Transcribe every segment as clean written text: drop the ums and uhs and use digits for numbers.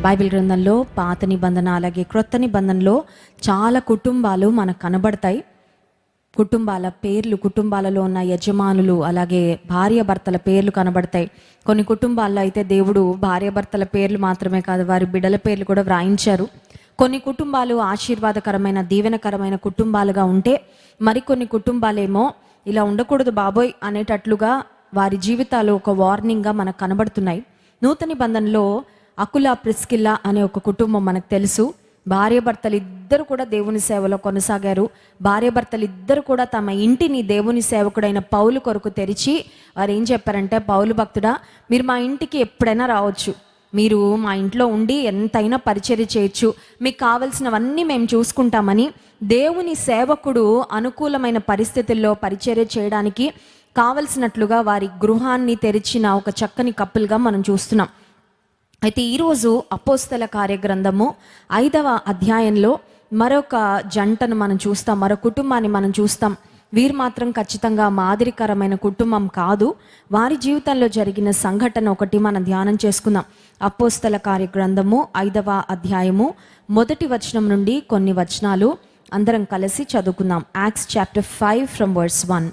Bible గ్రంథంలో పాత నిబంధన అలాగే క్రొత్త నిబంధనలో చాలా కుటుంబాలు మనకు కనబడతాయి. కుటుంబాల పేర్లు, కుటుంబాలలో ఉన్న యజమానులు అలాగే భార్యాభర్తల పేర్లు కనబడతాయి. కొన్ని కుటుంబాల్లో అయితే దేవుడు భార్యాభర్తల పేర్లు మాత్రమే కాదు, వారి బిడ్డల పేర్లు కూడా వ్రాయించారు. కొన్ని కుటుంబాలు ఆశీర్వాదకరమైన దీవెనకరమైన కుటుంబాలుగా ఉంటే, మరికొన్ని కుటుంబాలేమో ఇలా ఉండకూడదు బాబోయ్ అనేటట్లుగా వారి జీవితాలు ఒక వార్నింగ్గా మనకు కనబడుతున్నాయి. నూతన నిబంధనలో అకుల ప్రిస్కిల్లా అనే ఒక కుటుంబం మనకు తెలుసు. భార్యాభర్తలు ఇద్దరు కూడా దేవుని సేవలో కొనసాగారు. భార్యాభర్తలు ఇద్దరు కూడా తమ ఇంటిని దేవుని సేవకుడైన పౌలు కొరకు తెరిచి వారు ఏం చెప్పారంటే, పౌలు భక్తుడా, మీరు మా ఇంటికి ఎప్పుడైనా రావచ్చు, మీరు మా ఇంట్లో ఉండి ఎంతైనా పరిచర్య చేయొచ్చు, మీకు కావలసినవన్నీ మేము చూసుకుంటామని దేవుని సేవకుడు అనుకూలమైన పరిస్థితుల్లో పరిచర్య చేయడానికి కావలసినట్లుగా వారి గృహాన్ని తెరిచిన ఒక చక్కని కప్పులుగా మనం చూస్తున్నాం. అయితే ఈరోజు అపోస్తల కార్యగ్రంథము 5వ అధ్యాయంలో మరొక జంటను మనం చూస్తాం, మరో కుటుంబాన్ని మనం చూస్తాం. వీరు మాత్రం ఖచ్చితంగా మాదిరికరమైన కుటుంబం కాదు. వారి జీవితంలో జరిగిన సంఘటన ఒకటి మనం ధ్యానం చేసుకుందాం. అపోస్తల కార్యగ్రంథము 5వ అధ్యాయము 1వ వచనం నుండి కొన్ని వచనాలు అందరం కలిసి చదువుకుందాం. Acts chapter 5 from verse 1.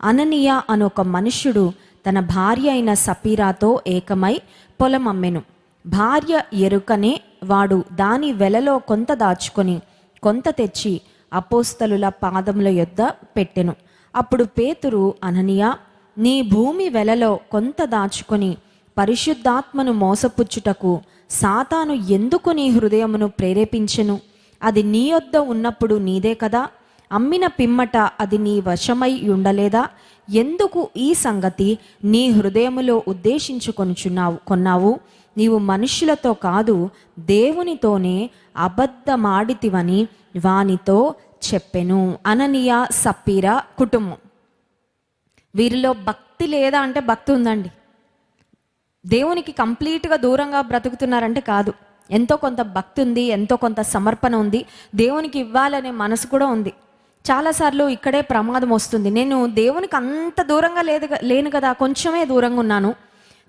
అననీయ అనే ఒక మనుష్యుడు తన భార్య అయిన సపీరాతో ఏకమై పొలం అమ్మెను. భార్య ఎరుకనే వాడు దాని వెలలో కొంత దాచుకొని కొంత తెచ్చి అపోస్తలుల పాదముల యొద్ద పెట్టెను. అప్పుడు పేతురు, అననీయ, నీ భూమి వెలలో కొంత దాచుకొని పరిశుద్ధాత్మను మోసపుచ్చుటకు సాతాను ఎందుకు నీ హృదయమును ప్రేరేపించెను? అది నీ యొద్ద ఉన్నప్పుడు నీదే కదా, అమ్మిన పిమ్మట అది నీ వశమై ఉండలేదా? ఎందుకు ఈ సంగతి నీ హృదయములో కొన్నావు? నీవు మనుష్యులతో కాదు దేవునితోనే అబద్ధమాడితివని వానితో చెప్పెను. అననీయ సప్పీరా కుటుంబం. వీరిలో భక్తి లేదా అంటే భక్తి ఉందండి. దేవునికి కంప్లీట్గా దూరంగా బ్రతుకుతున్నారంటే కాదు. ఎంతో కొంత భక్తి ఉంది, ఎంతో కొంత సమర్పణ ఉంది, దేవునికి ఇవ్వాలనే మనసు కూడా ఉంది. చాలాసార్లు ఇక్కడే ప్రమాదం వస్తుంది. నేను దేవునికి అంత దూరంగా లేను కదా, కొంచెమే దూరంగా ఉన్నాను.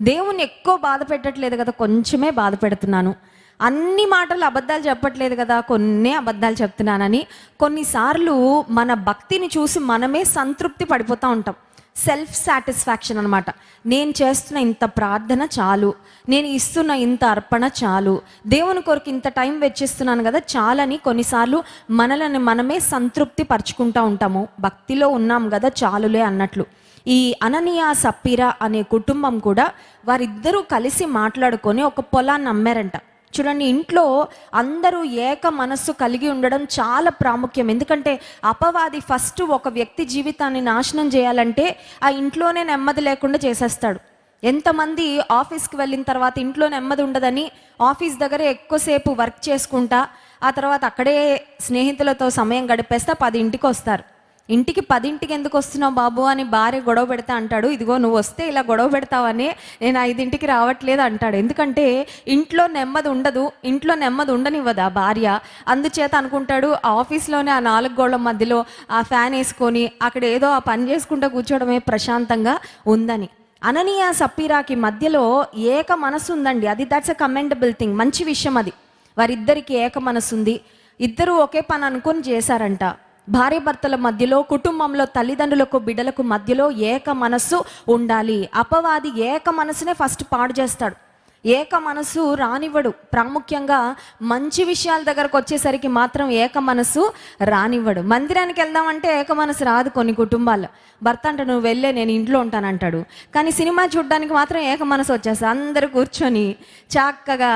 దేవుణ్ణి ఎక్కువ బాధ పెట్టట్లేదు కదా, కొంచెమే బాధ పెడుతున్నాను. అన్ని మాటలు అబద్ధాలు చెప్పట్లేదు కదా, కొన్నే అబద్ధాలు చెప్తున్నానని కొన్నిసార్లు మన భక్తిని చూసి మనమే సంతృప్తి పడిపోతూ ఉంటాం. సెల్ఫ్ సాటిస్ఫాక్షన్ అనమాట. నేను చేస్తున్న ఇంత ప్రార్థన చాలు, నేను ఇస్తున్న ఇంత అర్పణ చాలు, దేవుని కొరకు ఇంత టైం వెచ్చిస్తున్నాను కదా చాలని కొన్నిసార్లు మనల్ని మనమే సంతృప్తి పరుచుకుంటూ ఉంటాము. భక్తిలో ఉన్నాం కదా చాలులే అన్నట్లు. ఈ అననీయ సప్పీరా అనే కుటుంబం కూడా వారిద్దరూ కలిసి మాట్లాడుకొని ఒక పొలాన్ని అమ్మారంట. చూడండి, ఇంట్లో అందరూ ఏక మనస్సు కలిగి ఉండడం చాలా ప్రాముఖ్యం. ఎందుకంటే అపవాది ఫస్ట్ ఒక వ్యక్తి జీవితాన్ని నాశనం చేయాలంటే ఆ ఇంట్లోనే నెమ్మది లేకుండా చేసేస్తాడు. ఎంతమంది ఆఫీస్కి వెళ్ళిన తర్వాత ఇంట్లో నెమ్మది ఉండదని ఆఫీస్ దగ్గర ఎక్కువసేపు వర్క్ చేసుకుంటా ఆ తర్వాత అక్కడే స్నేహితులతో సమయం గడిపేస్తే 10ంటికి వస్తారు. ఇంటికి 10ంటికి ఎందుకు వస్తున్నావు బాబు అని భార్య గొడవ పెడతా అంటాడు. ఇదిగో నువ్వు వస్తే ఇలా గొడవ పెడతావని నేను 5ంటికి రావట్లేదు అంటాడు. ఎందుకంటే ఇంట్లో నెమ్మది ఉండదు, ఇంట్లో నెమ్మది ఉండనివ్వదు ఆ భార్య. అందుచేత అనుకుంటాడు ఆఫీస్లోనే ఆ 4 గోళ్ల మధ్యలో ఆ ఫ్యాన్ వేసుకొని అక్కడ ఏదో ఆ పని చేసుకుంటూ కూర్చోవడమే ప్రశాంతంగా ఉందని. అననీయ సప్పీరాకి మధ్యలో ఏక మనసు ఉందండి. అది దట్స్ అ కమెండబుల్ థింగ్, మంచి విషయం అది. వారిద్దరికి ఏక మనసు ఉంది. ఇద్దరు ఒకే పని అనుకొని చేశారంట. భార్యాభర్తల మధ్యలో, కుటుంబంలో తల్లిదండ్రులకు బిడ్డలకు మధ్యలో ఏక మనస్సు ఉండాలి. అపవాది ఏక మనసునే ఫస్ట్ పాడు చేస్తాడు, ఏక మనసు రానివ్వడు. ప్రాముఖ్యంగా మంచి విషయాల దగ్గరకు వచ్చేసరికి మాత్రం ఏక మనసు రానివ్వడు. మందిరానికి వెళ్దామంటే ఏక మనసు రాదు. కొన్ని కుటుంబాల్లో భర్త అంటే నువ్వు వెళ్ళే, నేను ఇంట్లో ఉంటానంటాడు. కానీ సినిమా చూడడానికి మాత్రం ఏక మనసు వచ్చేస్తుంది. అందరూ కూర్చొని చక్కగా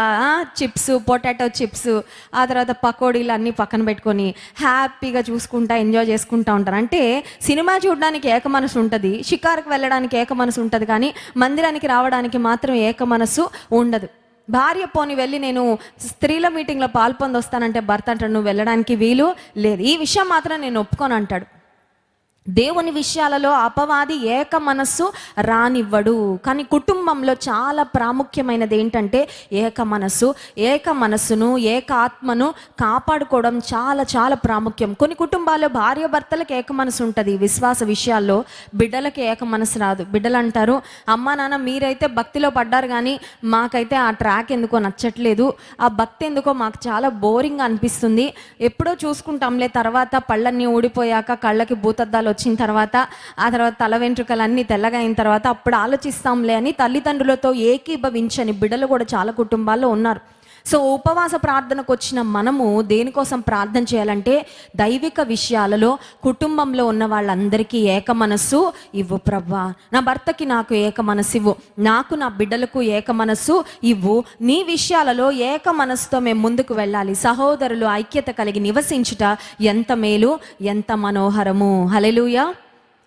చిప్స్, పొటాటో చిప్స్, ఆ తర్వాత పకోడీలు అన్నీ పక్కన పెట్టుకొని హ్యాపీగా చూసుకుంటా ఎంజాయ్ చేసుకుంటూ ఉంటారు. అంటే సినిమా చూడడానికి ఏక మనసు ఉంటుంది, షికారుకు వెళ్ళడానికి ఏక మనసు ఉంటుంది, కానీ మందిరానికి రావడానికి మాత్రం ఏక మనసు ఉండదు. భార్య పోని వెళ్ళి నేను స్త్రీల మీటింగ్లో పాల్పొందొస్తానంటే భర్త అంటాడు నువ్వు వెళ్ళడానికి వీలు లేదు, ఈ విషయం మాత్రం నేను ఒప్పుకొని అంటాడు. దేవుని విషయాలలో అపవాది ఏక మనస్సు రానివ్వడు. కానీ కుటుంబంలో చాలా ప్రాముఖ్యమైనది ఏంటంటే ఏక మనస్సును ఏక ఆత్మను కాపాడుకోవడం చాలా చాలా ప్రాముఖ్యం. కొన్ని కుటుంబాల్లో భార్య భర్తలకు ఏక మనసు ఉంటుంది, విశ్వాస విషయాల్లో. బిడ్డలకి ఏక మనసు రాదు. బిడ్డలు అంటారు, అమ్మా నాన్న మీరైతే భక్తిలో పడ్డారు కానీ మాకైతే ఆ ట్రాక్ ఎందుకో నచ్చట్లేదు, ఆ భక్తి ఎందుకో మాకు చాలా బోరింగ్ అనిపిస్తుంది, ఎప్పుడో చూసుకుంటాంలే, తర్వాత పళ్ళన్నీ ఊడిపోయాక కళ్ళకి భూతద్దాలు వచ్చిన తర్వాత ఆ తర్వాత తల వెంట్రుకలన్నీ తెల్లగా అయిన తర్వాత అప్పుడు ఆలోచిస్తాంలే అని తల్లిదండ్రులతో ఏకీభవించని బిడ్డలు కూడా చాలా కుటుంబాల్లో ఉన్నారు. సో ఉపవాస ప్రార్థనకు వచ్చిన మనము దేనికోసం ప్రార్థన చేయాలంటే దైవిక విషయాలలో కుటుంబంలో ఉన్న వాళ్ళందరికీ ఏక మనస్సు ఇవ్వు ప్రభువా, నా భర్తకి నాకు ఏక మనస్సు ఇవ్వు, నాకు నా బిడ్డలకు ఏక మనస్సు ఇవ్వు, నీ విషయాలలో ఏక మనస్సుతో మేము ముందుకు వెళ్ళాలి. సహోదరులు ఐక్యత కలిగి నివసించుట ఎంత మేలు, ఎంత మనోహరము. హల్లెలూయా.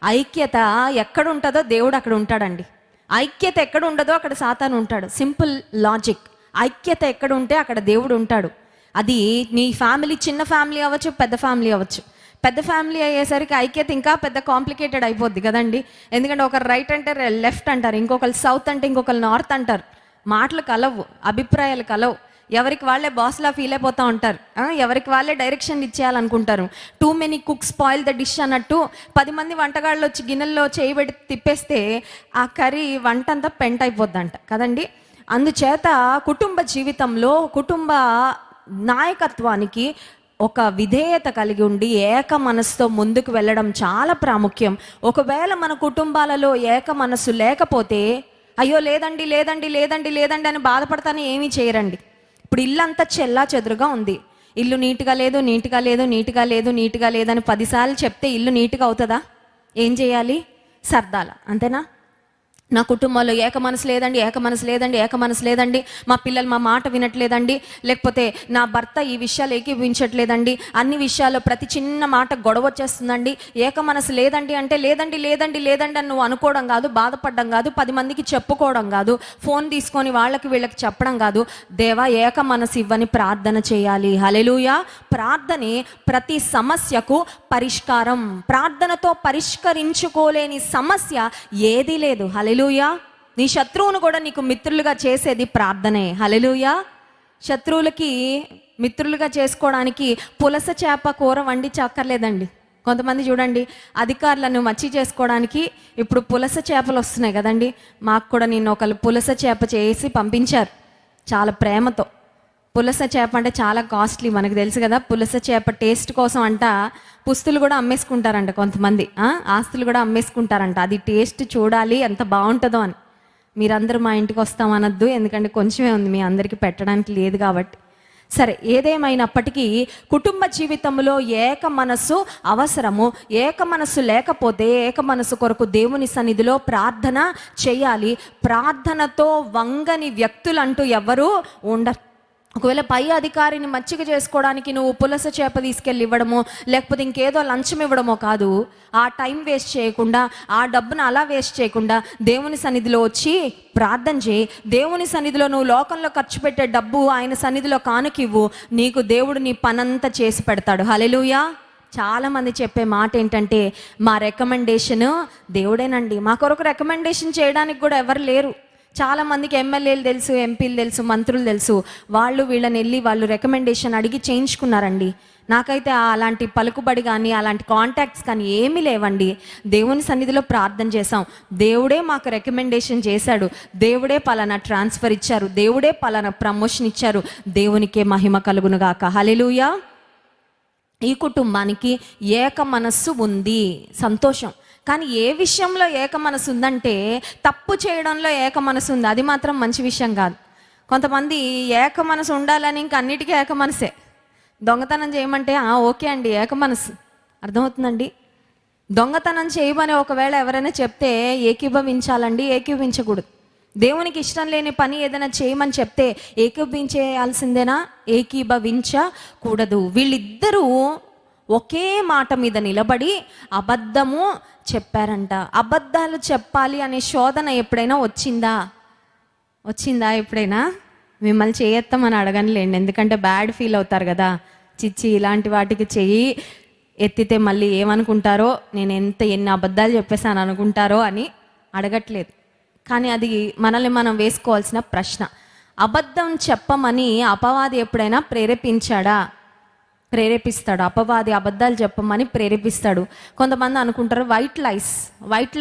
ఐక్యత ఎక్కడ ఉంటుందో దేవుడు అక్కడ ఉంటాడండి. ఐక్యత ఎక్కడ ఉండదో అక్కడ సాతాను ఉంటాడు. Simple logic. ఐక్యత ఎక్కడ ఉంటే అక్కడ దేవుడు ఉంటాడు. అది నీ ఫ్యామిలీ చిన్న ఫ్యామిలీ అవ్వచ్చు, పెద్ద ఫ్యామిలీ అవ్వచ్చు. పెద్ద ఫ్యామిలీ అయ్యేసరికి ఐక్యత ఇంకా పెద్ద కాంప్లికేటెడ్ అయిపోద్ది కదండి. ఎందుకంటే ఒకరు రైట్ అంటారు, లెఫ్ట్ అంటారు, ఇంకొకరు సౌత్ అంటే ఇంకొకరు నార్త్ అంటారు. మాటలు కలవు, అభిప్రాయాలు కలవు. ఎవరికి వాళ్ళే బాస్లా ఫీల్ అయిపోతూ ఉంటారు, ఎవరికి వాళ్ళే డైరెక్షన్ ఇచ్చేయాలనుకుంటారు. Too many cooks spoil the dish అన్నట్టు 10 మంది వంటగాళ్ళు వచ్చి గిన్నెల్లో చేయబెట్టి తిప్పేస్తే ఆ కర్రీ వంట అంతా పెంట అయిపోద్దంట కదండి. అందుచేత కుటుంబ జీవితంలో కుటుంబ నాయకత్వానికి ఒక విధేయత కలిగి ఉండి ఏక మనసుతో ముందుకు వెళ్ళడం చాలా ప్రాముఖ్యం. ఒకవేళ మన కుటుంబాలలో ఏక మనసు లేకపోతే అయ్యో లేదండి లేదండి లేదండి లేదండి అని బాధపడతానే ఏమీ చేయరండి. ఇప్పుడు ఇల్లు అంతా చెల్లా చెదురుగా ఉంది, ఇల్లు నీట్గా లేదు నీట్గా లేదు నీట్గా లేదు నీట్గా లేదని 10 సార్లు చెప్తే ఇల్లు నీట్గా అవుతుందా? ఏం చేయాలి? సర్దాల, అంతేనా? నా కుటుంబంలో ఏక మనసు లేదండి, ఏక మనసు లేదండి, ఏక మనసు లేదండి, మా పిల్లలు మా మాట వినట్లేదండి, లేకపోతే నా భర్త ఈ విషయాలు ఏకీభవించట్లేదండి, అన్ని విషయాల్లో ప్రతి చిన్న మాట గొడవ వచ్చేస్తుందండి. ఏక మనసు లేదండి అంటే లేదండి లేదండి లేదండి అని నువ్వు అనుకోవడం కాదు, బాధపడడం కాదు, 10 మందికి చెప్పుకోవడం కాదు, ఫోన్ తీసుకొని వాళ్ళకి వీళ్ళకి చెప్పడం కాదు. దేవా ఏక మనసు ఇవ్వని ప్రార్థన చేయాలి. హల్లెలూయా. ప్రార్థనే ప్రతి సమస్యకు పరిష్కారం. ప్రార్థనతో పరిష్కరించుకోలేని సమస్య ఏదీ లేదు. హల్లెలూయా. నీ శత్రువును కూడా నీకు మిత్రులుగా చేసేది ప్రార్థనే. హల్లెలూయా. శత్రువులకి మిత్రులుగా చేసుకోవడానికి పులస చేప కూర వండి చక్కర్లేదండి. కొంతమంది చూడండి, అధికారులను మచ్చి చేసుకోవడానికి ఇప్పుడు పులస చేపలు వస్తున్నాయి కదండి. మాకు కూడా నిన్న ఒకళ్ళు పులస చేప చేసి పంపించారు చాలా ప్రేమతో. పులస చేప అంటే చాలా కాస్ట్లీ, మనకు తెలుసు కదా. పులస చేప టేస్ట్ కోసం అంట పుస్తులు కూడా అమ్మేసుకుంటారంట కొంతమంది, ఆస్తులు కూడా అమ్మేసుకుంటారంట. అది టేస్ట్ చూడాలి ఎంత బాగుంటుందో అని. మీరందరూ మా ఇంటికి వస్తామనద్దు, ఎందుకంటే కొంచెమే ఉంది, మీ అందరికీ పెట్టడానికి లేదు కాబట్టి. సరే, ఏదేమైనప్పటికీ కుటుంబ జీవితంలో ఏక మనస్సు అవసరము. ఏక మనస్సు లేకపోతే ఏక మనస్సు కొరకు దేవుని సన్నిధిలో ప్రార్థన చేయాలి. ప్రార్థనతో వంగని వ్యక్తులు అంటూ ఎవరు ఉండరు. ఒకవేళ పై అధికారిని మచ్చిక చేసుకోవడానికి నువ్వు పులస చేప తీసుకెళ్ళి ఇవ్వడమో లేకపోతే ఇంకేదో లంచం ఇవ్వడమో కాదు. ఆ టైం వేస్ట్ చేయకుండా, ఆ డబ్బును అలా వేస్ట్ చేయకుండా దేవుని సన్నిధిలో వచ్చి ప్రార్థన చేయి. దేవుని సన్నిధిలో నువ్వు లోకంలో ఖర్చు పెట్టే డబ్బు ఆయన సన్నిధిలో కానుకివ్వు, నీకు దేవుడు నీ పనంతా చేసి పెడతాడు. హల్లెలూయా. చాలామంది చెప్పే మాట ఏంటంటే మా రికమెండేషన్ దేవుడేనండి, మా కొరకు రికమెండేషన్ చేయడానికి కూడా ఎవరు లేరు. చాలామందికి ఎమ్మెల్యేలు తెలుసు, ఎంపీలు తెలుసు, మంత్రులు తెలుసు, వాళ్ళు వీళ్ళని వెళ్ళి వాళ్ళు రికమెండేషన్ అడిగి చేయించుకున్నారండి. నాకైతే అలాంటి పలుకుబడి కానీ అలాంటి కాంటాక్ట్స్ కానీ ఏమీ లేవండి. దేవుని సన్నిధిలో ప్రార్థన చేసాం, దేవుడే మాకు రికమెండేషన్ చేశాడు, దేవుడే పలానా ట్రాన్స్ఫర్ ఇచ్చారు, దేవుడే పలానా ప్రమోషన్ ఇచ్చారు. దేవునికే మహిమ కలుగునుగాక. హల్లెలూయా. ఈ కుటుంబానికి ఏక మనస్సు ఉంది, సంతోషం. కానీ ఏ విషయంలో ఏక మనసు ఉందంటే తప్పు చేయడంలో ఏక మనసు ఉంది, అది మాత్రం మంచి విషయం కాదు. కొంతమంది ఏక మనసు ఉండాలని ఇంక అన్నిటికీ ఏక మనసే. దొంగతనం చేయమంటే ఓకే అండి ఏక మనసు, అర్థమవుతుందండి. దొంగతనం చేయమని ఒకవేళ ఎవరైనా చెప్తే ఏకీభవించాలండి, ఏకీభవించకూడదు. దేవునికి ఇష్టం లేని పని ఏదైనా చేయమని చెప్తే ఏకీభవించేయాల్సిందేనా? ఏకీభవించకూడదు. వీళ్ళిద్దరూ ఒకే మాట మీద నిలబడి అబద్ధము చెప్పారంట. అబద్ధాలు చెప్పాలి అనే శోధన ఎప్పుడైనా వచ్చిందా ఎప్పుడైనా? మిమ్మల్ని చేయొత్తామని అడగనులేండి, ఎందుకంటే బ్యాడ్ ఫీల్ అవుతారు కదా. చిచ్చి ఇలాంటి వాటికి చెయ్యి ఎత్తితే మళ్ళీ ఏమనుకుంటారో, నేను ఎన్ని అబద్ధాలు చెప్పేశాను అనుకుంటారో అని అడగట్లేదు. కానీ అది మనల్ని మనం వేసుకోవాల్సిన ప్రశ్న. అబద్ధం చెప్పమని అపవాది ఎప్పుడైనా ప్రేరేపిస్తాడు. అపవాది అబద్ధాలు చెప్పమని ప్రేరేపిస్తాడు. కొంతమంది అనుకుంటారు వైట్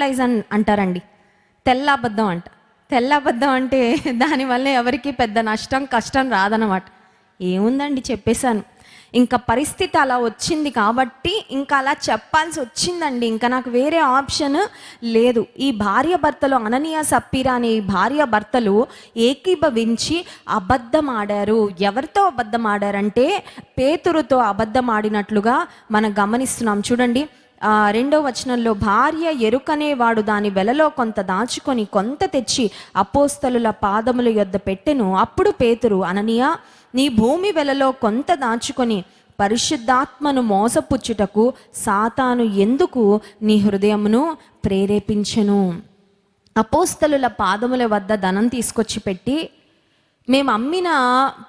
లైస్ అని అంటారండి. తెల్ల అబద్ధం అంటే దానివల్ల ఎవరికి పెద్ద కష్టం రాదన్నమాట. ఏముందండి, చెప్పేశాను, ఇంకా పరిస్థితి అలా వచ్చింది కాబట్టి ఇంకా అలా చెప్పాల్సి వచ్చిందండి, ఇంకా నాకు వేరే ఆప్షన్ లేదు. ఈ భార్య భర్తలు, అననీయ సప్పీరా అనే ఈ భార్య భర్తలు ఏకీభవించి అబద్ధం ఆడారు. ఎవరితో అబద్ధం ఆడారంటే పేతురుతో అబద్ధం ఆడినట్లుగా మనం గమనిస్తున్నాం. చూడండి 2వ వచనంలో, భార్య ఎరుకనేవాడు దాని వెలలో కొంత దాచుకొని కొంత తెచ్చి అపోస్తలుల పాదముల యొద్ద పెట్టెను. అప్పుడు పేతురు, అననీయ, నీ భూమి వెలలో కొంత దాచుకొని పరిశుద్ధాత్మను మోసపుచ్చుటకు సాతాను ఎందుకు నీ హృదయమును ప్రేరేపించెను? అపోస్తలుల పాదముల వద్ద ధనం తీసుకొచ్చి పెట్టి, మేము అమ్మిన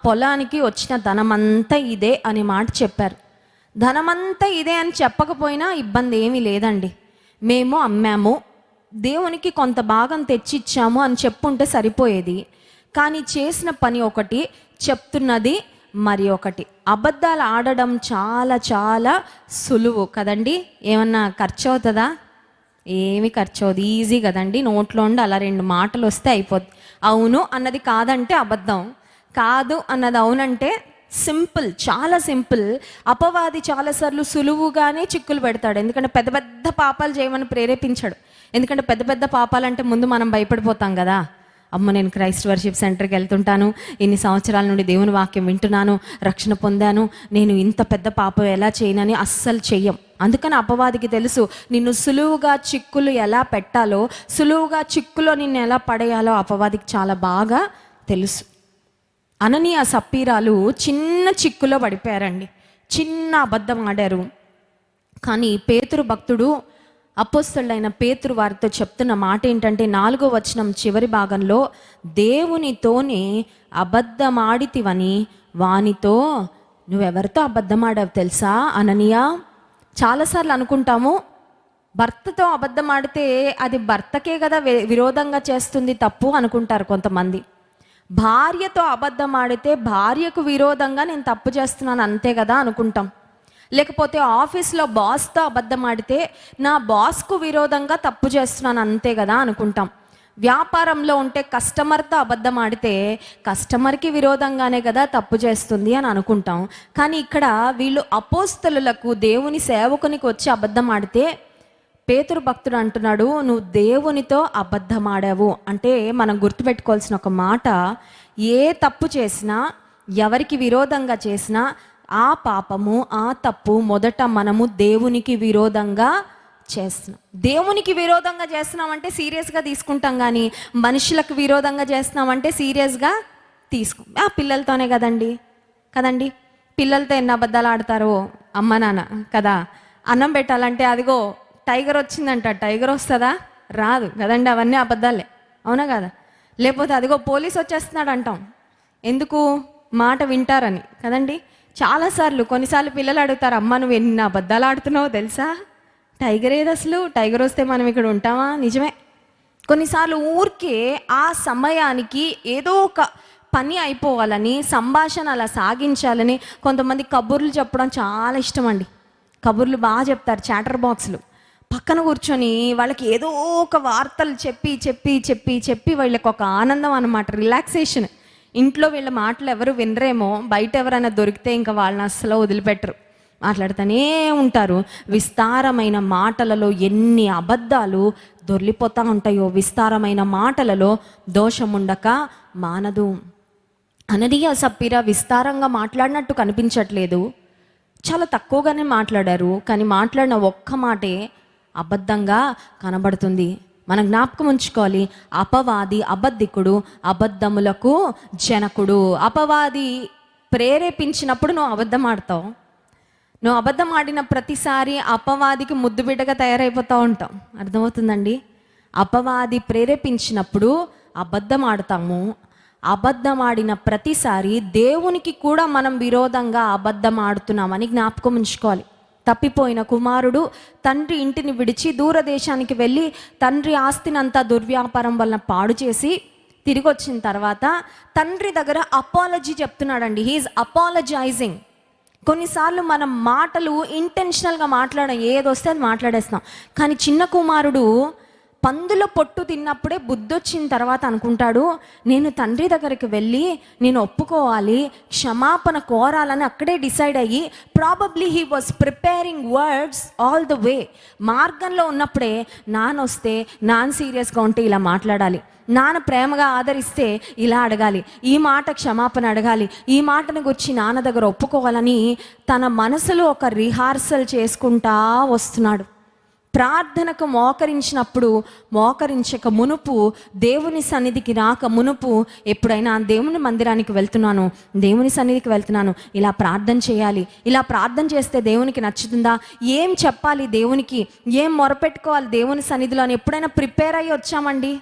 పొలానికి వచ్చిన ధనమంతా ఇదే అని మాట చెప్పారు. ధనమంతా ఇదే అని చెప్పకపోయినా ఇబ్బంది ఏమీ లేదండి, మేము అమ్మాము, దేవునికి కొంత భాగం తెచ్చిచ్చాము అని చెప్పుంటే సరిపోయేది. కానీ చేసిన పని ఒకటి, చెప్తున్నది మరి ఒకటి. అబద్ధాలు ఆడడం చాలా చాలా సులువు కదండి. ఏమన్నా ఖర్చు అవుతుందా? ఏమి ఖర్చు అవుతుంది, ఈజీ కదండి. నోట్లో ఉండి అలా 2 మాటలు వస్తే అయిపోద్ది. అవును అన్నది కాదంటే అబద్ధం, కాదు అన్నది అవునంటే సింపుల్, చాలా సింపుల్. అపవాది చాలాసార్లు సులువుగానే చిక్కులు పెడతాడు. ఎందుకంటే పెద్ద పెద్ద పాపాలు చేయమని ప్రేరేపించాడు. ఎందుకంటే పెద్ద పెద్ద పాపాలంటే ముందు మనం భయపడిపోతాం కదా. అమ్మ, నేను క్రైస్ట్ వర్షిప్ సెంటర్కి వెళ్తుంటాను, ఇన్ని సంవత్సరాల నుండి దేవుని వాక్యం వింటున్నాను, రక్షణ పొందాను, నేను ఇంత పెద్ద పాపం ఎలా చేయనని అస్సలు చెయ్యం. అందుకని అపవాదికి తెలుసు నిన్ను సులువుగా చిక్కులు ఎలా పెట్టాలో, సులువుగా చిక్కులో నిన్ను ఎలా పడేయాలో అపవాదికి చాలా బాగా తెలుసు. అననీయ సప్పీరాలు చిన్న చిక్కులో పడిపోయారండి, చిన్న అబద్ధం ఆడారు. కానీ పేతురు భక్తుడు, అపోస్తలుడైన పేతురు వారితో చెప్తున్న మాట ఏంటంటే 4వ వచనం చివరి భాగంలో, దేవునితోనే అబద్ధమాడితివని వానితో నువ్వెవరితో అబద్ధం ఆడావు తెలుసా అననీయ? చాలాసార్లు అనుకుంటాము భర్తతో అబద్ధం ఆడితే అది భర్తకే కదా విరోధంగా చేస్తుంది తప్పు అనుకుంటారు కొంతమంది. భార్యతో అబద్ధం ఆడితే భార్యకు విరోధంగా నేను తప్పు చేస్తున్నాను అంతే కదా అనుకుంటాం. లేకపోతే ఆఫీస్లో బాస్తో అబద్ధం ఆడితే నా బాస్కు విరోధంగా తప్పు చేస్తున్నాను అంతే కదా అనుకుంటాం. వ్యాపారంలో ఉంటే కస్టమర్తో అబద్ధం ఆడితే కస్టమర్కి విరోధంగానే కదా తప్పు చేస్తుంది అని అనుకుంటాం. కానీ ఇక్కడ వీళ్ళు అపోస్తలులకు, దేవుని సేవకునికి వచ్చి అబద్ధం ఆడితే పేతురు భక్తుడు అంటున్నాడు, నువ్వు దేవునితో అబద్ధమాడావు. అంటే మనం గుర్తుపెట్టుకోవాల్సిన ఒక మాట, ఏ తప్పు చేసినా, ఎవరికి విరోధంగా చేసినా ఆ పాపము, ఆ తప్పు మొదట మనము దేవునికి విరోధంగా చేస్తున్నాం. దేవునికి విరోధంగా చేస్తున్నామంటే సీరియస్గా తీసుకుంటాం, కానీ మనుషులకు విరోధంగా చేస్తున్నామంటే సీరియస్గా ఆ పిల్లలతోనే కదండి. పిల్లలతో ఎన్ని అబద్ధాలు ఆడతారో అమ్మ నాన్న కదా. అన్నం పెట్టాలంటే అదిగో టైగర్ వచ్చిందంట, టైగర్ వస్తుందా? రాదు కదండి. అవన్నీ అబద్ధాలే, అవునా కదా? లేకపోతే అదిగో పోలీస్ వచ్చేస్తున్నాడు అంటాం, ఎందుకు? మాట వింటారని కదండి. కొన్నిసార్లు పిల్లలు అడుగుతారు, అమ్మ నువ్వు ఎన్ని అబద్ధాలు ఆడుతున్నావో తెలుసా? టైగర్ ఏది అసలు? టైగర్ వస్తే మనం ఇక్కడ ఉంటామా? నిజమే. కొన్నిసార్లు ఊరికే ఆ సమయానికి ఏదో ఒక పని అయిపోవాలని, సంభాషణ అలా సాగించాలని కొంతమంది కబుర్లు చెప్పడం చాలా ఇష్టం అండి. కబుర్లు బాగా చెప్తారు, చాటర్ బాక్సులు పక్కన కూర్చొని వాళ్ళకి ఏదో ఒక వార్తలు చెప్పి చెప్పి చెప్పి చెప్పి వీళ్ళకి ఒక ఆనందం అన్నమాట, రిలాక్సేషన్. ఇంట్లో వీళ్ళ మాటలు ఎవరు వినరేమో, బయట ఎవరైనా దొరికితే ఇంకా వాళ్ళని అస్సలు వదిలిపెట్టరు, మాట్లాడుతూనే ఉంటారు. విస్తారమైన మాటలలో ఎన్ని అబద్ధాలు దొర్లిపోతూ ఉంటాయో, విస్తారమైన మాటలలో దోషముండక మానదు. అననీయ సప్పీరా విస్తారంగా మాట్లాడినట్టు కనిపించట్లేదు, చాలా తక్కువగానే మాట్లాడారు. కానీ మాట్లాడిన ఒక్క మాటే అబద్ధంగా కనబడుతుంది. మనం జ్ఞాపకం ఉంచుకోవాలి, అపవాది అబద్ధికుడు, అబద్ధములకు జనకుడు. అపవాది ప్రేరేపించినప్పుడు నువ్వు అబద్ధం ఆడతావు. నువ్వు అబద్ధం ఆడిన ప్రతిసారి అపవాదికి ముద్దు బిడ్డగా తయారైపోతూ ఉంటావు. అర్థమవుతుందండి? అపవాది ప్రేరేపించినప్పుడు అబద్ధం ఆడతాము. అబద్ధం ఆడిన ప్రతిసారి దేవునికి కూడా మనం విరోధంగా అబద్ధం ఆడుతున్నామని జ్ఞాపకం ఉంచుకోవాలి. తప్పిపోయిన కుమారుడు తండ్రి ఇంటిని విడిచి దూరదేశానికి వెళ్ళి తండ్రి ఆస్తినంతా దుర్వ్యాపారం వలన పాడు చేసి తిరిగి వచ్చిన తర్వాత తండ్రి దగ్గర అపాలజీ చెప్తున్నాడండి. He is apologising. కొన్నిసార్లు మనం మాటలు ఇంటెన్షనల్గా మాట్లాడడం, ఏదొస్తే అది మాట్లాడేస్తాం. కానీ చిన్న కుమారుడు పందుల పొట్టు తిన్నప్పుడే బుద్ధొచ్చిన తర్వాత అనుకుంటాడు, నేను తండ్రి దగ్గరికి వెళ్ళి నేను ఒప్పుకోవాలి, క్షమాపణ కోరాలని అక్కడే డిసైడ్ అయ్యి, probably he was preparing words all the way. మార్గంలో ఉన్నప్పుడే నాన్న సీరియస్గా ఉంటే ఇలా మాట్లాడాలి, నాన్న ప్రేమగా ఆదరిస్తే ఇలా అడగాలి, ఈ మాట క్షమాపణ అడగాలి, ఈ మాటను గురించి నాన్న దగ్గర ఒప్పుకోవాలని తన మనసులో ఒక రిహార్సల్ చేసుకుంటా వస్తున్నాడు. ప్రార్థనకు మోకరించక మునుపు, దేవుని సన్నిధికి రాక మునుపు, ఎప్పుడైనా దేవుని మందిరానికి వెళ్తున్నాను, దేవుని సన్నిధికి వెళ్తున్నాను, ఇలా ప్రార్థన చేయాలి, ఇలా ప్రార్థన చేస్తే దేవునికి నచ్చుతుందా, ఏం చెప్పాలి దేవునికి, ఏం మొరపెట్టుకోవాలి దేవుని సన్నిధిలో అని ఎప్పుడైనా ప్రిపేర్ అయ్యి వచ్చామండి?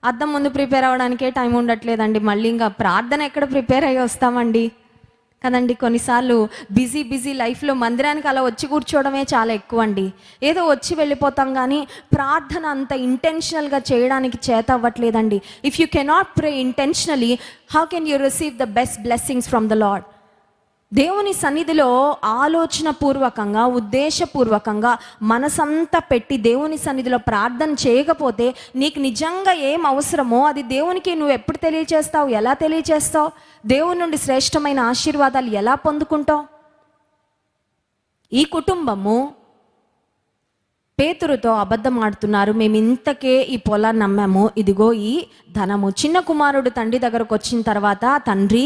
అద్దం ముందు ప్రిపేర్ అవ్వడానికే టైం ఉండట్లేదండి, మళ్ళీ ఇంకా ప్రార్థన ఎక్కడ ప్రిపేర్ అయ్యి వస్తామండి కదండి. కొన్నిసార్లు బిజీ లైఫ్లో మందిరానికి అలా వచ్చి కూర్చోవడమే చాలా ఎక్కువ అండి. ఏదో వచ్చి వెళ్ళిపోతాం, కానీ ప్రార్థన అంత ఇంటెన్షనల్గా చేయడానికి చేత అవ్వట్లేదండి. If you cannot pray intentionally, how can you receive the best blessings from the lord? దేవుని సన్నిధిలో ఆలోచనపూర్వకంగా, ఉద్దేశపూర్వకంగా మనసంతా పెట్టి దేవుని సన్నిధిలో ప్రార్థన చేయకపోతే నీకు నిజంగా ఏం అవసరమో అది దేవునికి నువ్వు ఎప్పుడు తెలియచేస్తావు, ఎలా తెలియచేస్తావు? దేవుని నుండి శ్రేష్టమైన ఆశీర్వాదాలు ఎలా పొందుకుంటావు? ఈ కుటుంబము పేతురుతో అబద్ధం ఆడుతున్నారు, మేము ఇంతకే ఈ పొలాన్ని నమ్మాము, ఇదిగో ఈ ధనము. చిన్న కుమారుడు తండ్రి దగ్గరకు వచ్చిన తర్వాత, తండ్రి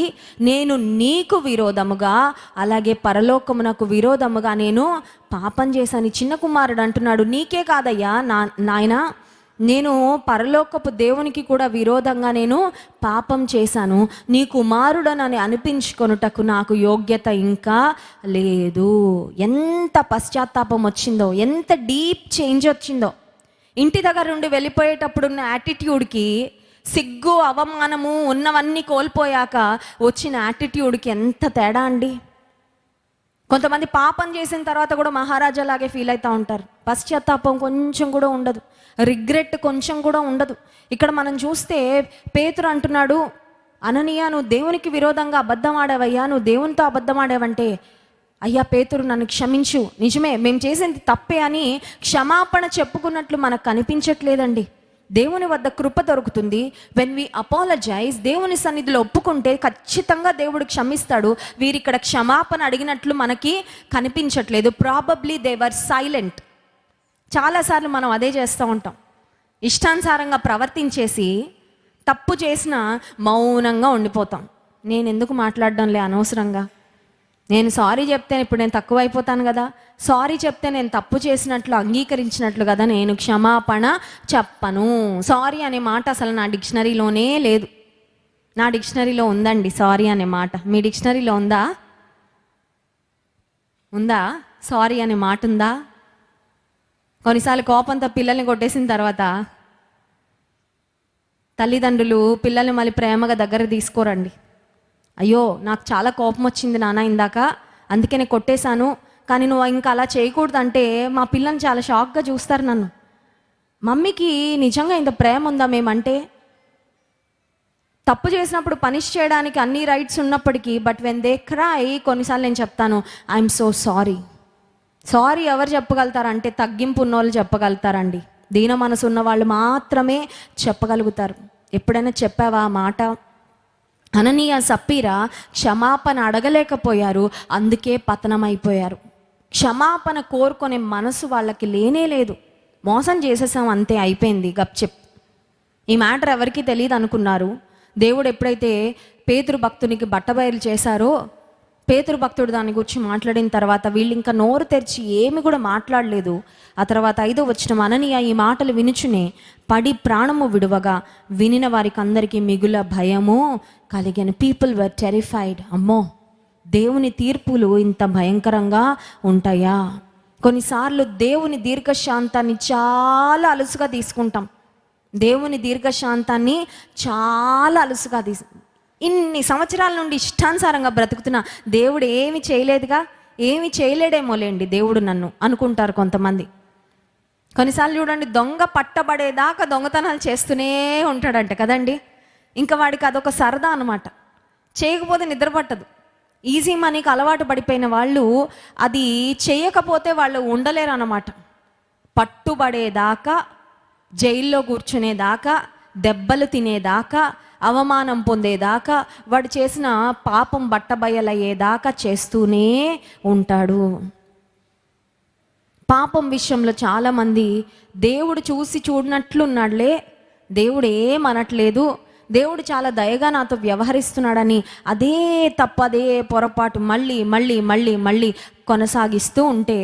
నేను నీకు విరోధముగా అలాగే పరలోకమునకు విరోధముగా నేను పాపం చేశాను. చిన్న కుమారుడు అంటున్నాడు, నీకే కాదయ్యా నాయనా, నేను పరలోకపు దేవునికి కూడా విరోధంగా నేను పాపం చేశాను, నీ కుమారుడనని అనిపించుకొనుటకు నాకు యోగ్యత ఇంకా లేదు. ఎంత పశ్చాత్తాపం వచ్చిందో, ఎంత డీప్ చేంజ్ వచ్చిందో. ఇంటి దగ్గర నుండి వెళ్ళిపోయేటప్పుడు ఉన్న యాటిట్యూడ్కి, సిగ్గు అవమానము ఉన్నవన్నీ కోల్పోయాక వచ్చిన యాటిట్యూడ్కి ఎంత తేడా అండి. కొంతమంది పాపం చేసిన తర్వాత కూడా మహారాజాలాగే ఫీల్ అవుతూ ఉంటారు. పశ్చాత్తాపం కొంచెం కూడా ఉండదు, రిగ్రెట్ కొంచెం కూడా ఉండదు. ఇక్కడ మనం చూస్తే పేతురు అంటున్నాడు, అననీయ నువ్వు దేవునికి విరోధంగా అబద్ధం ఆడావయ్యా, నువ్వు దేవునితో అబద్ధం ఆడావంటే, అయ్యా పేతురు నన్ను క్షమించు, నిజమే మేము చేసింది తప్పే అని క్షమాపణ చెప్పుకున్నట్లు మనకు కనిపించట్లేదండి. దేవుని వద్ద కృప దొరుకుతుంది. వెన్ వి అపాలజైజ్, దేవుని సన్నిధిలో ఒప్పుకుంటే ఖచ్చితంగా దేవుడు క్షమిస్తాడు. వీరిక్కడ క్షమాపణ అడిగినట్లు మనకి కనిపించట్లేదు. Probably they were silent. చాలాసార్లు మనం అదే చేస్తూ ఉంటాం, ఇష్టానుసారంగా ప్రవర్తించేసి తప్పు చేసినా మౌనంగా ఉండిపోతాం. నేను ఎందుకు మాట్లాడడంలే అనవసరంగా, నేను సారీ చెప్తే ఇప్పుడు నేను తక్కువ అయిపోతాను కదా, సారీ చెప్తే నేను తప్పు చేసినట్లు అంగీకరించినట్లు కదా, నేను క్షమాపణ చెప్పను. సారీ అనే మాట అసలు నా డిక్షనరీలోనే లేదు. నా డిక్షనరీలో ఉందండి సారీ అనే మాట, మీ డిక్షనరీలో ఉందా? సారీ అనే మాట ఉందా? కొన్నిసార్లు కోపంతో పిల్లల్ని కొట్టేసిన తర్వాత తల్లిదండ్రులు పిల్లల్ని మళ్ళీ ప్రేమగా దగ్గర తీసుకోరండి. అయ్యో నాకు చాలా కోపం వచ్చింది నాన్న ఇందాక, అందుకే నేను కొట్టేశాను, కానీ నువ్వు ఇంకా అలా చేయకూడదు అంటే మా పిల్లల్ని చాలా షాక్గా చూస్తారు నన్ను. మమ్మీకి నిజంగా ఇంత ప్రేమ ఉందా మేమంటే? తప్పు చేసినప్పుడు పనిష్ చేయడానికి అన్ని రైట్స్ ఉన్నప్పటికీ, బట్ వెన్ దే క్రై, కొన్నిసార్లు నేను చెప్తాను ఐఎమ్ సో సారీ. సారీ ఎవరు చెప్పగలుగుతారంటే తగ్గింపు ఉన్నవాళ్ళు చెప్పగలుగుతారండి. దీన మనసు ఉన్న వాళ్ళు మాత్రమే చెప్పగలుగుతారు. ఎప్పుడైనా చెప్పావా ఆ మాట? అననీయ సప్పీరా క్షమాపణ అడగలేకపోయారు, అందుకే పతనమైపోయారు. క్షమాపణ కోరుకునే మనసు వాళ్ళకి లేనే లేదు. మోసం చేసేసాం అంతే, అయిపోయింది, గప్చెప్. ఈ మ్యాటర్ ఎవరికి తెలియదు అనుకున్నారు. దేవుడు ఎప్పుడైతే పేతురు భక్తునికి బట్టబయలు చేశారో, పేతురు భక్తుడు దాని గురించి మాట్లాడిన తర్వాత వీళ్ళు ఇంకా నోరు తెరిచి ఏమి కూడా మాట్లాడలేదు. ఆ తర్వాత 5వ వచనం, అననీయ ఈ మాటలు వినుచునే పడి ప్రాణము విడువగా వినిన వారికి అందరికీ మిగుల భయము కలిగాను. People were terrified. అమ్మో, దేవుని తీర్పులు ఇంత భయంకరంగా ఉంటాయా? కొన్నిసార్లు దేవుని దీర్ఘశాంతాన్ని చాలా అలుసుగా తీసుకుంటాం. దేవుని దీర్ఘశాంతాన్ని చాలా అలుసుగా ఇన్ని సంవత్సరాల నుండి ఇష్టానుసారంగా బ్రతుకుతున్నా దేవుడు ఏమి చేయలేదుగా, ఏమి చేయలేడేమోలేండి దేవుడు నన్ను అనుకుంటారు కొంతమంది. కొన్నిసార్లు చూడండి, దొంగ పట్టబడేదాకా దొంగతనాలు చేస్తూనే ఉంటాడంట కదండి. ఇంకా వాడికి అదొక సరదా అనమాట. చేయకపోతే నిద్ర పట్టదు. ఈజీ మనీకి అలవాటు పడిపోయిన వాళ్ళు అది చేయకపోతే వాళ్ళు ఉండలేరు అన్నమాట. పట్టుబడేదాకా, జైల్లో కూర్చునేదాకా, దెబ్బలు తినేదాకా, అవమానం పొందేదాకా, వాడు చేసిన పాపం బట్టబయలయ్యేదాకా చేస్తూనే ఉంటాడు. పాపం విషయంలో చాలామంది దేవుడు చూసి చూడనట్లున్నాడులే, దేవుడు ఏమనట్లేదు, దేవుడు చాలా దయగా నాతో వ్యవహరిస్తున్నాడని అదే తప్పు, అదే పొరపాటు మళ్ళీ మళ్ళీ మళ్ళీ మళ్ళీ కొనసాగిస్తూ ఉంటే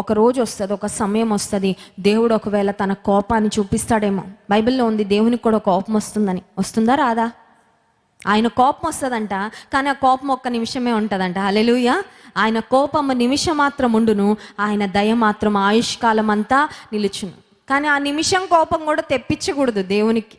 ఒకరోజు వస్తుంది, ఒక సమయం వస్తుంది, దేవుడు ఒకవేళ తన కోపాన్ని చూపిస్తాడేమో. బైబిల్లో ఉంది దేవునికి కూడా కోపం వస్తుందని. వస్తుందా రాదా? ఆయన కోపం వస్తుందంట, కానీ ఆ కోపం ఒక్క నిమిషమే ఉంటుందంట. హల్లెలూయా. ఆయన కోపం నిమిషం మాత్రం ఉండును, ఆయన దయ మాత్రం ఆయుష్కాలం అంతా నిలుచును. కానీ ఆ నిమిషం కోపం కూడా తెప్పించకూడదు దేవునికి.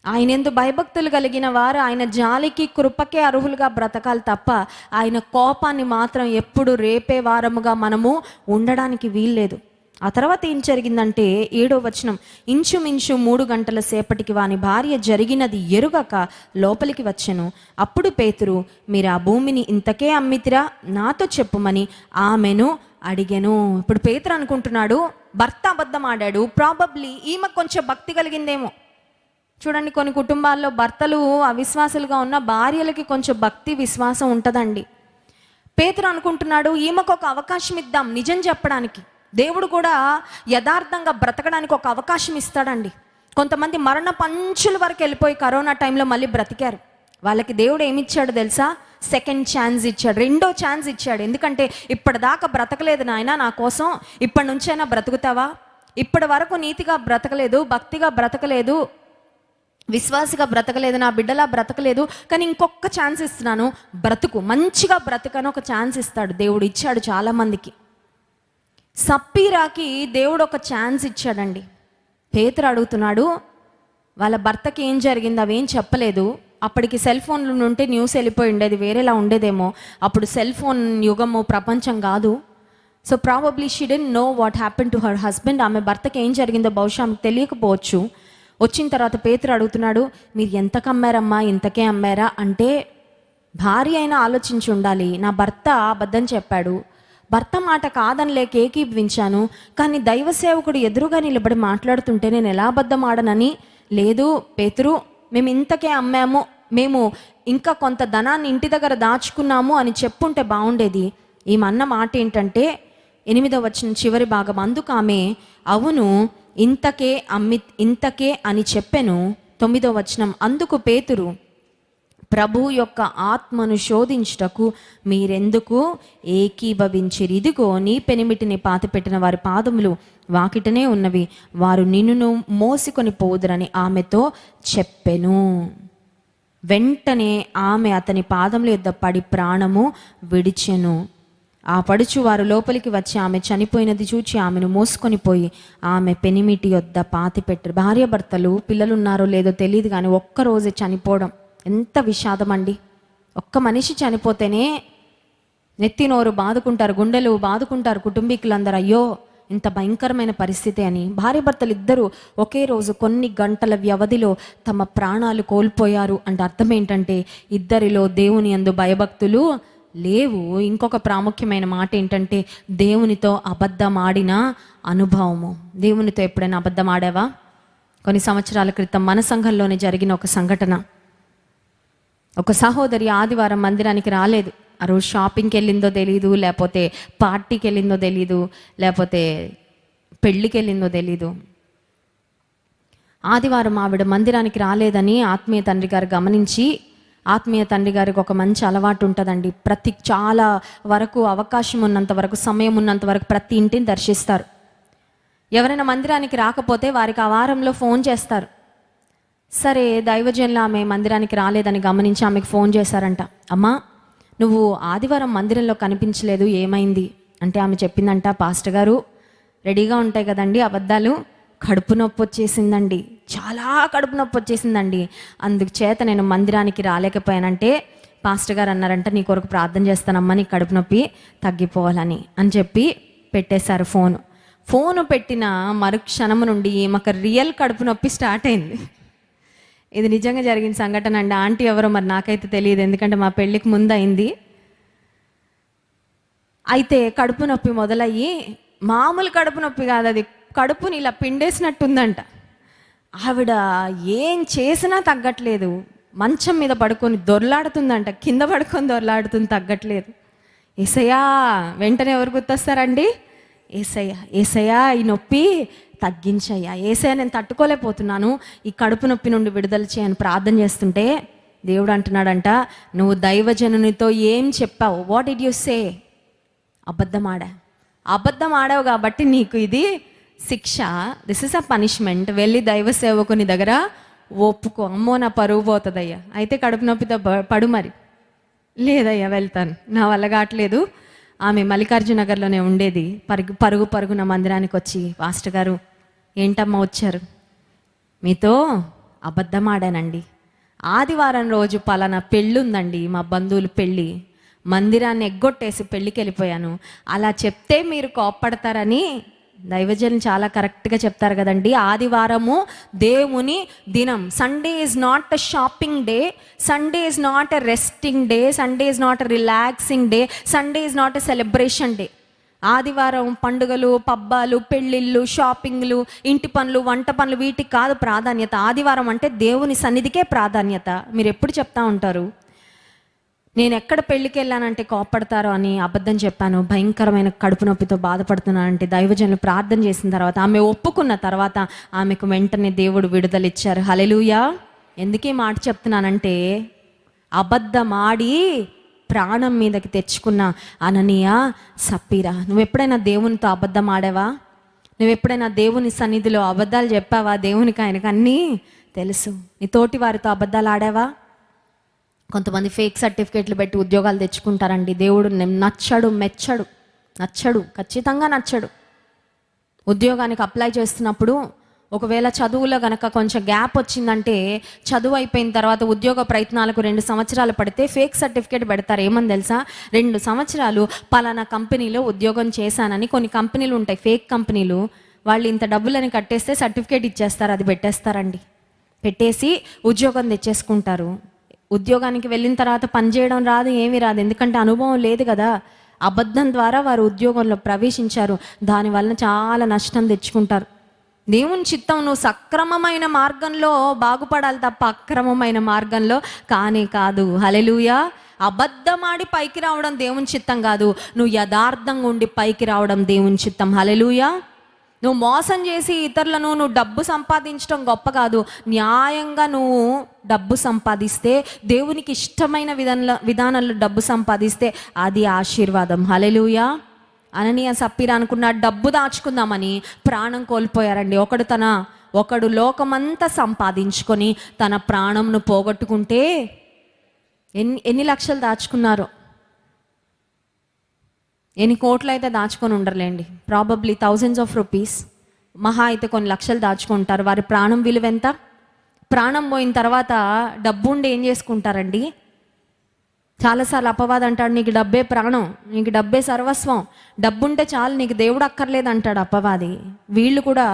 ఆయన ఎందు భయభక్తులు కలిగిన వారు ఆయన జాలికి కృపకే అర్హులుగా బ్రతకాలి తప్ప ఆయన కోపాన్ని మాత్రం ఎప్పుడు రేపే వారముగా మనము ఉండడానికి వీల్లేదు. ఆ తర్వాత ఏం జరిగిందంటే 7వ వచనం, ఇంచుమించు 3 గంటల సేపటికి వాని భార్య జరిగినది ఎరుగక లోపలికి వచ్చెను. అప్పుడు పేతురు, మీరు ఆ భూమిని ఇంతకే అమ్మితిరా, నాతో చెప్పుమని ఆమెను అడిగెను. ఇప్పుడు పేతురు అనుకుంటున్నాడు భర్త అబద్ధం ఆడాడు, ప్రాబబ్లీ ఈమె కొంచెం భక్తి కలిగిందేమో. చూడండి, కొన్ని కుటుంబాల్లో భర్తలు అవిశ్వాసులుగా ఉన్న భార్యలకి కొంచెం భక్తి విశ్వాసం ఉంటుందండి. పేతురు అనుకుంటున్నాడు ఈమెకు ఒక అవకాశం ఇద్దాం నిజం చెప్పడానికి. దేవుడు కూడా యథార్థంగా బ్రతకడానికి ఒక అవకాశం ఇస్తాడండి. కొంతమంది మరణ పంచుల వరకు వెళ్ళిపోయి కరోనా టైంలో మళ్ళీ బ్రతికారు. వాళ్ళకి దేవుడు ఏమిచ్చాడు తెలుసా? సెకండ్ ఛాన్స్ ఇచ్చాడు, రెండో ఛాన్స్ ఇచ్చాడు. ఎందుకంటే ఇప్పటిదాకా బ్రతకలేదు నాయన నా కోసం, ఇప్పటి నుంచైనా బ్రతుకుతావా? ఇప్పటి వరకు నీతిగా బ్రతకలేదు, భక్తిగా బ్రతకలేదు, విశ్వాసిగా బ్రతకలేదు, నా బిడ్డలా బ్రతకలేదు, కానీ ఇంకొక ఛాన్స్ ఇస్తున్నాను, బ్రతుకు, మంచిగా బ్రతకని ఒక ఛాన్స్ ఇస్తాడు. దేవుడు ఇచ్చాడు చాలామందికి. సప్పీరాకి దేవుడు ఒక ఛాన్స్ ఇచ్చాడండి. పేతురు అడుగుతున్నాడు, వాళ్ళ భర్తకి ఏం జరిగింది అవేం చెప్పలేదు. అప్పటికి సెల్ ఫోన్లు ఉంటే న్యూస్ వెళ్ళిపోయి ఉండేది, వేరేలా ఉండేదేమో. అప్పుడు సెల్ ఫోన్ యుగము, ప్రపంచం కాదు. So probably she didn't know what happen to her husband. ఆమె భర్తకి ఏం జరిగిందో బహుశా ఆమెకు తెలియకపోవచ్చు. వచ్చిన తర్వాత పేతురు అడుగుతున్నాడు, మీరు ఎంతకు అమ్మారమ్మా, ఇంతకే అమ్మారా అంటే భార్య అయినా ఆలోచించి ఉండాలి. నా భర్త అబద్ధం చెప్పాడు, భర్త మాట కాదని లేక ఏకీభవించాను, కానీ దైవ సేవకుడు ఎదురుగా నిలబడి మాట్లాడుతుంటే నేను ఎలా అబద్ధం ఆడనని, లేదు పేతురు మేము ఇంతకే అమ్మాము, మేము ఇంకా కొంత ధనాన్ని ఇంటి దగ్గర దాచుకున్నాము అని చెప్పుంటే బాగుండేది. ఈమె మాట ఏంటంటే 8వ వచనం చివరి భాగం, అందుకు ఆమె అవును ఇంతకే అని చెప్పెను. 9వ వచనం, అందుకు పేతురు, ప్రభు యొక్క ఆత్మను శోధించుటకు మీరెందుకు ఏకీభవించిరి? ఇదిగో నీ పెనిమిటిని పాతిపెట్టిన వారి పాదములు వాకిటనే ఉన్నవి, వారు నిన్నును మోసుకొని పోదురని ఆమెతో చెప్పెను. వెంటనే ఆమె అతని పాదముల యొద్ద పడి ప్రాణము విడిచెను. ఆ పడుచు వారు లోపలికి వచ్చి ఆమె చనిపోయినది చూచి ఆమెను మోసుకొని పోయి ఆమె పెనిమిటి యొద్ద పాతిపెట్టారు. భార్య భర్తలు పిల్లలు ఉన్నారో లేదో తెలియదు, కానీ ఒక్కరోజే చనిపోవడం ఎంత విషాదం అండి. ఒక్క మనిషి చనిపోతేనే నెత్తి నోరు బాదుకుంటారు, గుండెలు బాదుకుంటారు కుటుంబీకులందరూ, అయ్యో ఇంత భయంకరమైన పరిస్థితి అని. భార్య భర్తలు ఇద్దరు ఒకే రోజు కొన్ని గంటల వ్యవధిలో తమ ప్రాణాలు కోల్పోయారు అంటే అర్థం ఏంటంటే ఇద్దరిలో దేవుని యందు భయభక్తులు లేవు. ఇంకొక ప్రాముఖ్యమైన మాట ఏంటంటే దేవునితో అబద్ధం ఆడిన అనుభవము. దేవునితో ఎప్పుడైనా అబద్ధం ఆడావా? కొన్ని సంవత్సరాల క్రితం మన సంఘంలోనే జరిగిన ఒక సంఘటన. ఒక సహోదరి ఆదివారం మందిరానికి రాలేదు. ఆ రోజు షాపింగ్కి వెళ్ళిందో తెలీదు, లేకపోతే పార్టీకి వెళ్ళిందో తెలీదు, లేకపోతే పెళ్ళికి వెళ్ళిందో తెలీదు. ఆదివారం ఆవిడ మందిరానికి రాలేదని ఆత్మీయ తండ్రి గారు గమనించి, ఆత్మీయ తండ్రి గారికి ఒక మంచి అలవాటు ఉంటుందండి, చాలా వరకు అవకాశం ఉన్నంత వరకు, సమయం ఉన్నంత వరకు ప్రతి ఇంటిని దర్శిస్తారు. ఎవరైనా మందిరానికి రాకపోతే వారికి ఆ వారంలో ఫోన్ చేస్తారు. సరే, దైవజనులు ఆమె మందిరానికి రాలేదని గమనించి ఆమెకు ఫోన్ చేశారంట. అమ్మా, నువ్వు ఆదివారం మందిరంలో కనిపించలేదు, ఏమైంది అంటే ఆమె చెప్పిందంట, పాస్టర్ గారు రెడీగా ఉంటాయి కదండి అబద్ధాలు, కడుపు నొప్పి వచ్చేసిందండి, చాలా కడుపు నొప్పి వచ్చేసిందండి, అందుచేత నేను మందిరానికి రాలేకపోయానంటే పాస్టర్ గారు అన్నారంట, నీ కొరకు ప్రార్థన చేస్తానమ్మా, నీ కడుపు నొప్పి తగ్గిపోవాలని అని చెప్పి పెట్టేశారు ఫోను పెట్టిన మరుక్షణము నుండి మాకు రియల్ కడుపు నొప్పి స్టార్ట్ అయింది. ఇది నిజంగా జరిగిన సంఘటన అండి. ఆంటీ ఎవరో మరి నాకైతే తెలియదు, ఎందుకంటే మా పెళ్ళికి ముందు అయింది. అయితే కడుపు నొప్పి మొదలయ్యి, మామూలు కడుపు నొప్పి కాదు, అది కడుపుని ఇలా పిండేసినట్టుందంట. ఆవిడ ఏం చేసినా తగ్గట్లేదు, మంచం మీద పడుకొని దొర్లాడుతుందంట, కింద పడుకొని దొర్లాడుతుంది, తగ్గట్లేదు. ఏసయ్యా, వెంటనే ఎవరు గుర్తొస్తారండి? ఏసయ్యా ఈ నొప్పి తగ్గించయ్యా, ఏసయ్యా నేను తట్టుకోలేకపోతున్నాను, ఈ కడుపు నొప్పి నుండి విడుదల చేయని ప్రార్థన చేస్తుంటే దేవుడు అంటున్నాడంట, నువ్వు దైవజనునితో ఏం చెప్పావు? What did you say? అబద్ధం ఆడావు కాబట్టి నీకు ఇది శిక్ష, దిస్ ఇస్ అ పనిష్మెంట్. వెళ్ళి దైవ సేవకుని దగ్గర ఒప్పుకో. అమ్మో నా పరువు పోతుందయ్యా, అయితే కడుపు నొప్పితో పడు. మరి లేదయ్యా వెళ్తాను, నా వల్ల కావట్లేదు. ఆమె మల్లికార్జున నగర్లోనే ఉండేది. పరుగున మందిరానికి వచ్చి, పాస్టర్ గారు ఏంటమ్మా వచ్చారు? మీతో అబద్ధం ఆడానండి, ఆదివారం రోజు పలానా పెళ్ళి ఉందండి, మా బంధువులు పెళ్ళి, మందిరాన్ని ఎగ్గొట్టేసి పెళ్ళికి వెళ్ళిపోయాను. అలా చెప్తే మీరు కోప్పడతారని దైవజనులు చాలా కరెక్ట్గా చెప్తారు కదండి. ఆదివారము దేవుని దినం. Sunday is not a shopping day, Sunday is not a resting day, Sunday is not a relaxing day, Sunday is not a celebration day. ఆదివారం పండుగలు, పబ్బాలు, పెళ్ళిళ్ళు, షాపింగ్లు, ఇంటి పనులు, వంట పనులు, వీటికి కాదు ప్రాధాన్యత. ఆదివారం అంటే దేవుని సన్నిధికే ప్రాధాన్యత. మీరు ఎప్పుడు చెప్తా ఉంటారు, నేను ఎక్కడ పెళ్ళికి వెళ్ళానంటే కోప్పడతారో అని అబద్ధం చెప్పాను, భయంకరమైన కడుపు నొప్పితో బాధపడుతున్నానంటే దైవజనులు ప్రార్థన చేసిన తర్వాత, ఆమె ఒప్పుకున్న తర్వాత ఆమెకు వెంటనే దేవుడు విడుదల ఇచ్చారు. హల్లెలూయా. ఎందుకే మాట చెప్తున్నానంటే, అబద్ధమాడి ప్రాణం మీదకి తెచ్చుకున్న అననీయ, సప్పీరా, నువ్వు ఎప్పుడైనా దేవునితో అబద్ధం ఆడావా? నువ్వు ఎప్పుడైనా దేవుని సన్నిధిలో అబద్ధాలు చెప్పావా? దేవునికి ఆయనకు అన్నీ తెలుసు. నీ తోటి వారితో అబద్ధాలు ఆడావా? కొంతమంది ఫేక్ సర్టిఫికేట్లు పెట్టి ఉద్యోగాలు తెచ్చుకుంటారండి. దేవుడు నచ్చడు, ఖచ్చితంగా నచ్చడు. ఉద్యోగానికి అప్లై చేస్తున్నప్పుడు ఒకవేళ చదువులో కనుక కొంచెం గ్యాప్ వచ్చిందంటే, చదువు అయిపోయిన తర్వాత ఉద్యోగ ప్రయత్నాలకు 2 సంవత్సరాలు పడితే ఫేక్ సర్టిఫికేట్ పెడతారు. ఏమని తెలుసా? 2 సంవత్సరాలు పలానా కంపెనీలో ఉద్యోగం చేశానని. కొన్ని కంపెనీలు ఉంటాయి ఫేక్ కంపెనీలు, వాళ్ళు ఇంత డబ్బులని కట్టేస్తే సర్టిఫికేట్ ఇచ్చేస్తారు, అది పెట్టేస్తారండి. పెట్టేసి ఉద్యోగం తెచ్చేసుకుంటారు. ఉద్యోగానికి వెళ్ళిన తర్వాత పనిచేయడం రాదు, ఏమీ రాదు, ఎందుకంటే అనుభవం లేదు కదా. అబద్ధం ద్వారా వారు ఉద్యోగంలో ప్రవేశించారు, దానివల్ల చాలా నష్టం తెచ్చుకుంటారు. దేవుని చిత్తం నువ్వు సక్రమమైన మార్గంలో బాగుపడాలి తప్ప అక్రమమైన మార్గంలో కానే కాదు. హల్లెలూయా. అబద్ధమాడి పైకి రావడం దేవుని చిత్తం కాదు, నువ్వు యథార్థంగా ఉండి పైకి రావడం దేవుని చిత్తం. హల్లెలూయా. నువ్వు మోసం చేసి ఇతరులను నువ్వు డబ్బు సంపాదించడం గొప్ప కాదు, న్యాయంగా నువ్వు డబ్బు సంపాదిస్తే, దేవునికి ఇష్టమైన విధానంలో డబ్బు సంపాదిస్తే అది ఆశీర్వాదం. హల్లెలూయా. అననీయ సప్పీరా అనుకున్న డబ్బు దాచుకుందామని ప్రాణం కోల్పోయారండి. ఒకడు లోకమంతా సంపాదించుకొని తన ప్రాణంను పోగొట్టుకుంటే ఎన్ని లక్షలు దాచుకున్నారో, ఎన్ని కోట్లు అయితే దాచుకొని ఉండరులేండి. ప్రాబబ్లీ థౌజండ్స్ ఆఫ్ రూపీస్, మహా అయితే కొన్ని లక్షలు దాచుకుంటారు. వారి ప్రాణం విలువ ఎంత? ప్రాణం పోయిన తర్వాత డబ్బు ఉండి ఏం చేసుకుంటారండి? చాలాసార్లు అపవాదం అంటాడు, నీకు డబ్బే ప్రాణం, నీకు డబ్బే సర్వస్వం, డబ్బుంటే చాలు, నీకు దేవుడు అక్కర్లేదు అంటాడు అపవాది. వీళ్ళు కూడా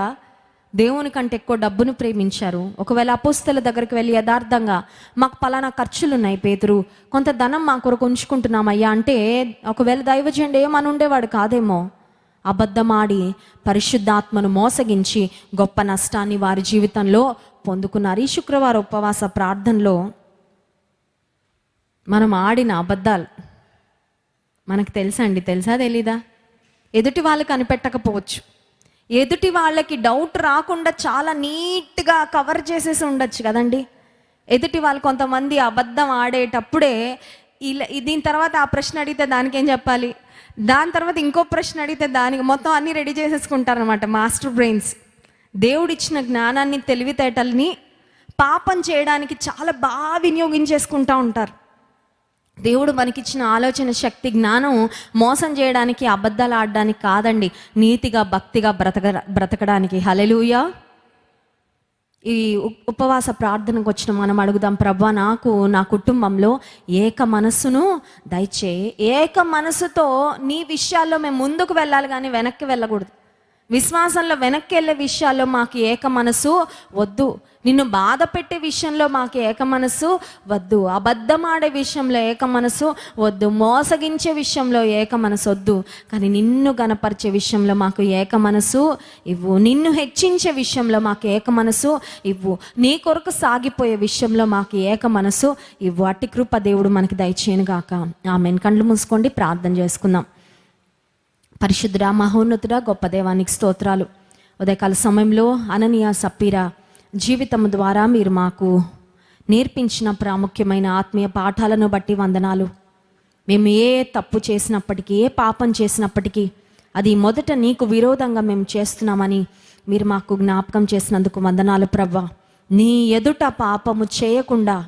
దేవుని కంటే ఎక్కువ డబ్బును ప్రేమించారు. ఒకవేళ అపోస్తల దగ్గరికి వెళ్ళి యథార్థంగా, మాకు పలానా ఖర్చులు ఉన్నాయి పేతురు, కొంత ధనం మా కొరకు ఉంచుకుంటున్నామయ్యా అంటే, ఒకవేళ దైవజనుడు ఏమని ఉండేవాడు కాదేమో. అబద్ధమాడి పరిశుద్ధాత్మను మోసగించి గొప్ప నష్టాన్ని వారి జీవితంలో పొందుకున్నారు. ఈ శుక్రవారం ఉపవాస ప్రార్థనలో మనం ఆడిన అబద్ధాలు మనకు తెలుసా తెలీదా? ఎదుటి వాళ్ళకి కనిపెట్టకపోవచ్చు, ఎదుటి వాళ్ళకి డౌట్ రాకుండా చాలా నీట్గా కవర్ చేసేసి ఉండొచ్చు కదండి. ఎదుటి వాళ్ళు కొంతమంది అబద్ధం ఆడేటప్పుడే దీని తర్వాత ఆ ప్రశ్న అడిగితే దానికి ఏం చెప్పాలి, దాని తర్వాత ఇంకో ప్రశ్న అడిగితే దానికి, మొత్తం అన్నీ రెడీ చేసేసుకుంటారనమాట మాస్టర్ బ్రెయిన్స్. దేవుడిచ్చిన జ్ఞానాన్ని, తెలివితేటల్ని పాపం చేయడానికి చాలా బాగా వినియోగించేసుకుంటూ ఉంటారు. దేవుడు మనకిచ్చిన ఆలోచన శక్తి, జ్ఞానం మోసం చేయడానికి, అబద్ధాలు ఆడడానికి కాదండి, నీతిగా భక్తిగా బ్రతకడానికి. హల్లెలూయా. ఈ ఉపవాస ప్రార్థనకు వచ్చిన మనం అడుగుదాం, ప్రభా నాకు నా కుటుంబంలో ఏక మనస్సును దయచేయి. ఏక మనసుతో నీ విషయాల్లో మేము ముందుకు వెళ్ళాలి కానీ వెనక్కి వెళ్ళకూడదు. విశ్వాసంలో వెనక్కి వెళ్ళే విషయాల్లో మాకు ఏక మనసు వద్దు. నిన్ను బాధ పెట్టే విషయంలో మాకు ఏక మనసు వద్దు. అబద్ధమాడే విషయంలో ఏక మనసు వద్దు. మోసగించే విషయంలో ఏక మనసు వద్దు. కానీ నిన్ను గనపరిచే విషయంలో మాకు ఏక మనసు ఇవ్వు. నిన్ను హెచ్చించే విషయంలో మాకు ఏక మనసు ఇవ్వు. నీ కొరకు సాగిపోయే విషయంలో మాకు ఏక మనసు ఇవ్వు. అట్టి కృప దేవుడు మనకి దయచేయను గాక. ఆమేన్. కళ్ళు మూసుకోండి, ప్రార్థన చేసుకుందాం. పరిశుద్ధుడా, మహోన్నతుడా, గొప్ప దేవానికి స్తోత్రాలు. ఉదయకాల సమయంలో అననీయ సప్పీరా జీవితం ద్వారా మీరు మాకు నేర్పించిన ప్రాముఖ్యమైన ఆత్మీయ పాఠాలను బట్టి వందనాలు. మేము ఏ తప్పు చేసినప్పటికీ, ఏ పాపం చేసినప్పటికీ అది మొదట నీకు విరోధంగా మేము చేస్తున్నామని మీరు మాకు జ్ఞాపకం చేసినందుకు వందనాలు ప్రభువా. నీ ఎదుట పాపము చేయకుండా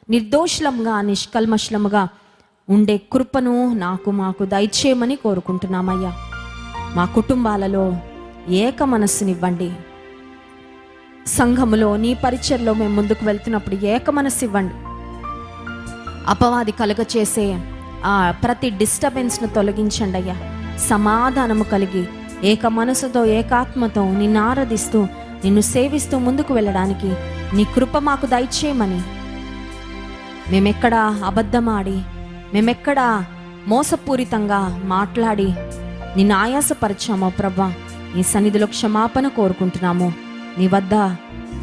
నిర్దోషులంగా నిష్కల్మషులముగా ఉండే కృపను మాకు దయచేయమని కోరుకుంటున్నామయ్యా. మా కుటుంబాలలో ఏక మనస్సునివ్వండి. సంఘములో నీ పరిచర్లో మేము ముందుకు వెళ్తున్నప్పుడు ఏక మనస్సు ఇవ్వండి. అపవాది కలుగ చేసే ప్రతి డిస్టర్బెన్స్ను తొలగించండి అయ్యా. సమాధానము కలిగి ఏక మనసుతో ఏకాత్మతో నిన్ను ఆరాధిస్తూ నిన్ను సేవిస్తూ ముందుకు వెళ్ళడానికి నీ కృప మాకు దయచేయమని, మేమెక్కడ అబద్ధమాడి, మేమెక్కడ మోసపూరితంగా మాట్లాడి నిన్ను ఆయాసపరిచామో ప్రభా, నీ సన్నిధిలో క్షమాపణ కోరుకుంటున్నాము. నీ వద్ద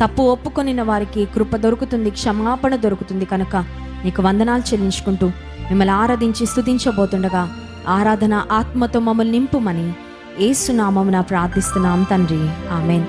తప్పు ఒప్పుకొనిన వారికి కృప దొరుకుతుంది, క్షమాపణ దొరుకుతుంది కనుక నీకు వందనాలు చెల్లించుకుంటూ మిమ్మల్ని ఆరాధించి స్తుతించబోతుండగా ఆరాధన ఆత్మతో మమ్మల్ని నింపుమని యేసు నామమున ప్రార్థిస్తున్నాం తండ్రి. ఆమేన్.